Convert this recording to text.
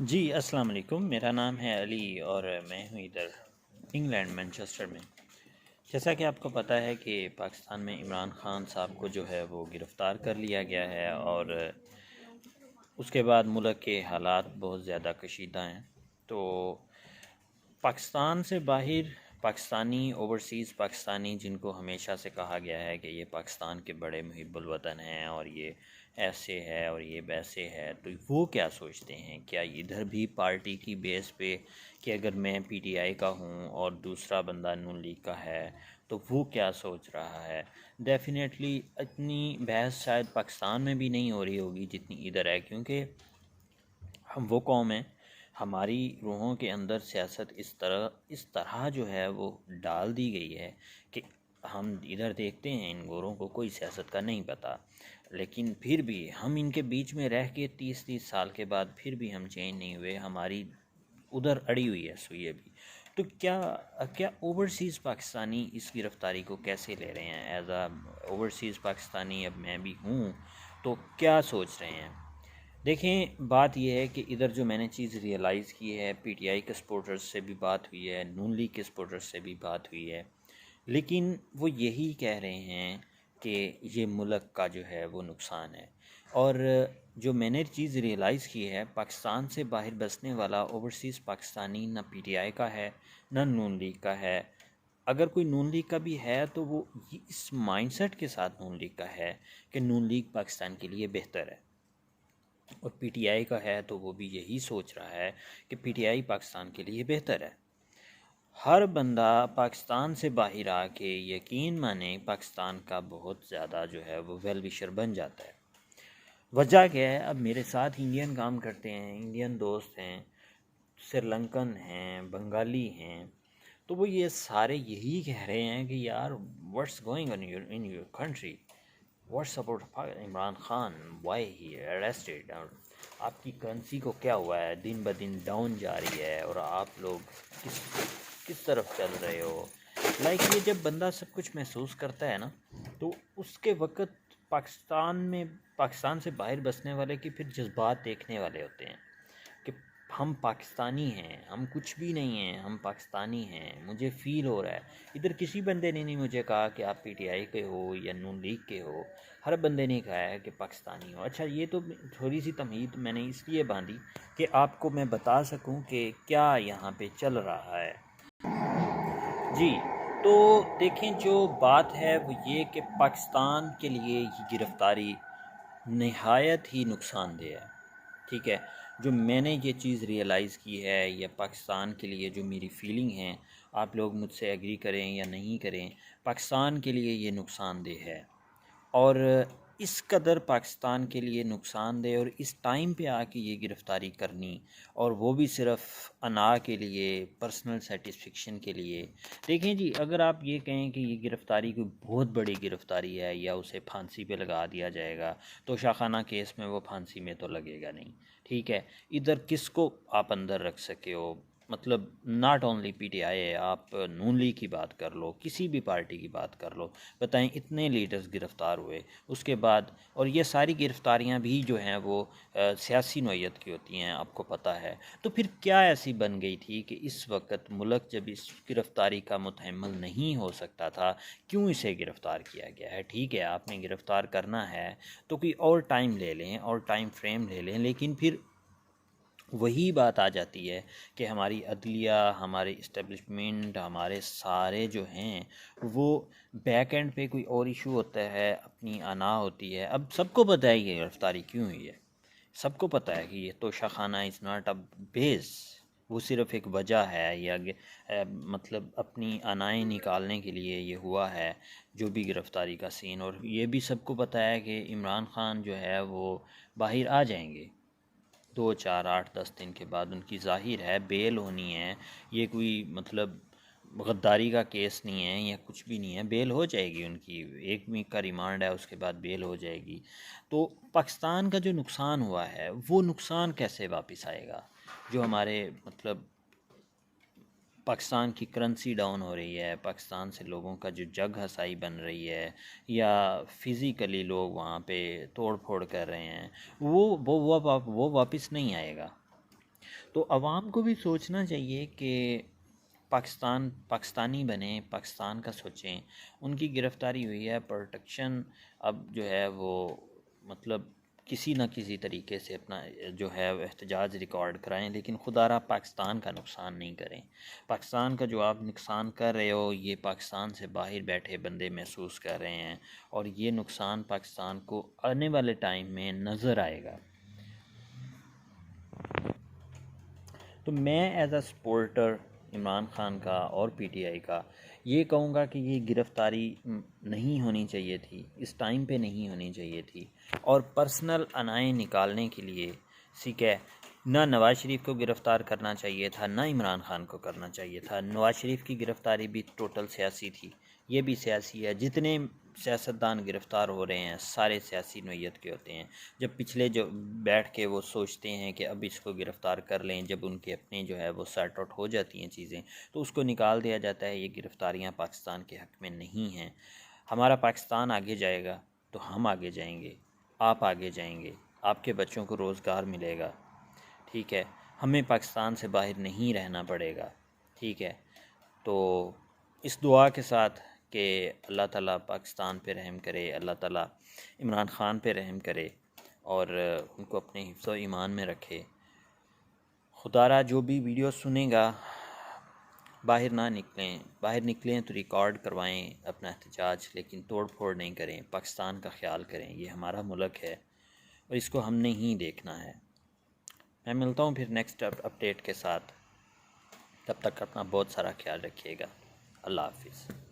जी अस्सलाम वालेकुम। मेरा नाम है अली और मैं हूँ इधर इंग्लैंड मैनचेस्टर में। जैसा कि आपको पता है कि पाकिस्तान में इमरान ख़ान साहब को जो है वो गिरफ़्तार कर लिया गया है और उसके बाद मुल्क के हालात बहुत ज़्यादा कशीदा हैं। तो पाकिस्तान से बाहर पाकिस्तानी ओवरसीज़ पाकिस्तानी जिनको हमेशा से कहा गया है कि ये पाकिस्तान के बड़े मुहिब्बुल वतन हैं और ये ऐसे है और ये वैसे है, तो वो क्या सोचते हैं? क्या इधर भी पार्टी की बेस पे कि अगर मैं पीटीआई का हूँ और दूसरा बंदा नून लीग का है तो वो क्या सोच रहा है? डेफ़िनेटली इतनी बहस शायद पाकिस्तान में भी नहीं हो रही होगी जितनी इधर है, क्योंकि हम वो कौम हैं, हमारी रूहों के अंदर सियासत इस तरह जो है वो डाल दी गई है कि हम इधर देखते हैं इन गोरों को कोई सियासत का नहीं पता, लेकिन फिर भी हम इनके बीच में रह के 30-30 साल के बाद फिर भी हम चेंज नहीं हुए, हमारी उधर अड़ी हुई है सुई अभी। तो क्या क्या ओवरसीज़ पाकिस्तानी इस गिरफ़्तारी को कैसे ले रहे हैं? एज़ आ ओवरसीज़ पाकिस्तानी अब मैं भी हूँ, तो क्या सोच रहे हैं? देखें, बात यह है कि इधर जो मैंने चीज़ रियलाइज़ की है, पीटीआई के सपोर्टर्स से भी बात हुई है, नून लीग के सपोर्टर्स से भी बात हुई है, लेकिन वो यही कह रहे हैं कि ये मुल्क का जो है वो नुकसान है। और जो मैंने चीज़ रियलाइज़ की है, पाकिस्तान से बाहर बसने वाला ओवरसीज़ पाकिस्तानी ना पीटीआई का है, ना नून लीग का है। अगर कोई नून लीग का भी है तो वो इस माइंडसेट के साथ नून लीग का है कि नून लीग पाकिस्तान के लिए बेहतर है, और पीटीआई का है तो वो भी यही सोच रहा है कि पीटीआई पाकिस्तान के लिए बेहतर है। हर बंदा पाकिस्तान से बाहर आके यकीन माने पाकिस्तान का बहुत ज़्यादा जो है वो वेल विशर बन जाता है। वजह क्या है? अब मेरे साथ इंडियन काम करते हैं, इंडियन दोस्त हैं, श्रीलंकन हैं, बंगाली हैं, तो वो ये सारे यही कह रहे हैं कि यार, what's going on in your country, what's about Imran Khan, why he arrested, और आपकी करेंसी को क्या हुआ है, दिन ब दिन डाउन जा रही है और आप लोग किस किस तरफ चल रहे हो। ये जब बंदा सब कुछ महसूस करता है ना, तो उसके वक़्त पाकिस्तान से बाहर बसने वाले की फिर जज्बात देखने वाले होते हैं कि हम पाकिस्तानी हैं, हम कुछ भी नहीं हैं, हम पाकिस्तानी हैं, मुझे फ़ील हो रहा है। इधर किसी बंदे ने नहीं मुझे कहा कि आप पीटीआई के हो या नून लीग के हो, हर बंदे ने कहा है कि पाकिस्तानी हो। अच्छा, ये तो थोड़ी सी तमहीद मैंने इसलिए बांधी कि आपको मैं बता सकूं कि क्या यहाँ पे चल रहा है। जी, तो देखें, जो बात है वो ये कि पाकिस्तान के लिए ये गिरफ़्तारी नहायत ही नुकसानदेह है। ठीक है? जो मैंने ये चीज़ रियलाइज़ की है, या पाकिस्तान के लिए जो मेरी फ़ीलिंग है, आप लोग मुझसे एग्री करें या नहीं करें, पाकिस्तान के लिए ये नुकसानदेह है। और इस कदर पाकिस्तान के लिए नुकसानदेह, और इस टाइम पे आके ये गिरफ़्तारी करनी, और वो भी सिर्फ़ अना के लिए, पर्सनल सेटिस्फेक्शन के लिए। देखें जी, अगर आप ये कहें कि ये गिरफ़्तारी कोई बहुत बड़ी गिरफ़्तारी है या उसे फांसी पे लगा दिया जाएगा, तो शाखाना केस में वो फांसी में तो लगेगा नहीं। ठीक है? इधर किसको आप अंदर रख सके हो? मतलब नॉट ओनली पीटीआई है, आप नून लीग की बात कर लो, किसी भी पार्टी की बात कर लो, बताएं इतने लीडर्स गिरफ़्तार हुए उसके बाद। और ये सारी गिरफ़्तारियां भी जो हैं वो सियासी नौइयत की होती हैं, आपको पता है। तो फिर क्या ऐसी बन गई थी कि इस वक्त मुल्क जब इस गिरफ़्तारी का मुतहम्मिल नहीं हो सकता था, क्यों इसे गिरफ़्तार किया गया है? ठीक है, आपने गिरफ़्तार करना है तो कोई और टाइम ले लें और टाइम फ्रेम ले लें, लेकिन फिर वही बात आ जाती है कि हमारी अदलिया, हमारे इस्टेब्लिशमेंट, हमारे सारे जो हैं वो बैक एंड पे कोई और इशू होता है, अपनी अना होती है। अब सबको पता है ये गिरफ़्तारी क्यों हुई है, सबको पता है कि ये तोशा खाना इज़ नॉट अ बेस, वो सिर्फ़ एक वजह है, या मतलब अपनी अनाएँ निकालने के लिए ये हुआ है, जो भी गिरफ़्तारी का सीन। और ये भी सबको पता है कि इमरान ख़ान जो है वो बाहर आ जाएंगे 2, 4, 8, 10 दिन के बाद। उनकी ज़ाहिर है बेल होनी है, ये कोई मतलब गद्दारी का केस नहीं है या कुछ भी नहीं है, बेल हो जाएगी उनकी, 1 वीक का रिमांड है, उसके बाद बेल हो जाएगी। तो पाकिस्तान का जो नुकसान हुआ है वो नुकसान कैसे वापस आएगा? जो हमारे मतलब पाकिस्तान की करेंसी डाउन हो रही है, पाकिस्तान से लोगों का जो जग हसाई बन रही है, या फ़िज़िकली लोग वहाँ पे तोड़ फोड़ कर रहे हैं, वो वापस नहीं आएगा। तो आवाम को भी सोचना चाहिए कि पाकिस्तानी बने, पाकिस्तान का सोचें। उनकी गिरफ़्तारी हुई है, प्रोटेक्शन अब जो है वो मतलब किसी न किसी तरीके से अपना जो है एहतजाज रिकॉर्ड कराएं, लेकिन खुदारा पाकिस्तान का नुकसान नहीं करें। पाकिस्तान का जो आप नुकसान कर रहे हो ये पाकिस्तान से बाहर बैठे बंदे महसूस कर रहे हैं, और ये नुकसान पाकिस्तान को आने वाले टाइम में नज़र आएगा। तो मैं as a supporter Imran Khan का और पीटीआई का ये कहूँगा कि ये गिरफ़्तारी नहीं होनी चाहिए थी, इस टाइम पे नहीं होनी चाहिए थी। और पर्सनल अनाएँ निकालने के लिए ठीक है, ना नवाज़ शरीफ को गिरफ़्तार करना चाहिए था, ना इमरान खान को करना चाहिए था। नवाज़ शरीफ की गिरफ़्तारी भी टोटल सियासी थी, ये भी सियासी है। जितने सियासतदान गिरफ़्तार हो रहे हैं सारे सियासी नोयत के होते हैं। जब पिछले जो बैठ के वो सोचते हैं कि अब इसको गिरफ़्तार कर लें, जब उनके अपने जो है वो सॉर्ट आउट हो जाती हैं चीज़ें, तो उसको निकाल दिया जाता है। ये गिरफ़्तारियाँ पाकिस्तान के हक़ में नहीं हैं। हमारा पाकिस्तान आगे जाएगा तो हम आगे जाएंगे, आप आगे जाएंगे, आपके बच्चों को रोज़गार मिलेगा, ठीक है। हमें पाकिस्तान से बाहर नहीं रहना पड़ेगा, ठीक है। तो इस दुआ के साथ कि अल्लाह ताला पाकिस्तान पे रहम करे, अल्लाह ताला इमरान ख़ान पे रहम करे और उनको अपने हिफ्ज़ ईमान में रखे। खुदारा जो भी वीडियो सुनेगा बाहर ना निकलें, बाहर निकलें तो रिकॉर्ड करवाएं अपना एहतजाज, लेकिन तोड़ फोड़ नहीं करें। पाकिस्तान का ख्याल करें, ये हमारा मुल्क है और इसको हमने ही देखना है। मैं मिलता हूँ फिर नेक्स्ट अपडेट के साथ, तब तक अपना बहुत सारा ख्याल रखिएगा। अल्लाह हाफिज़।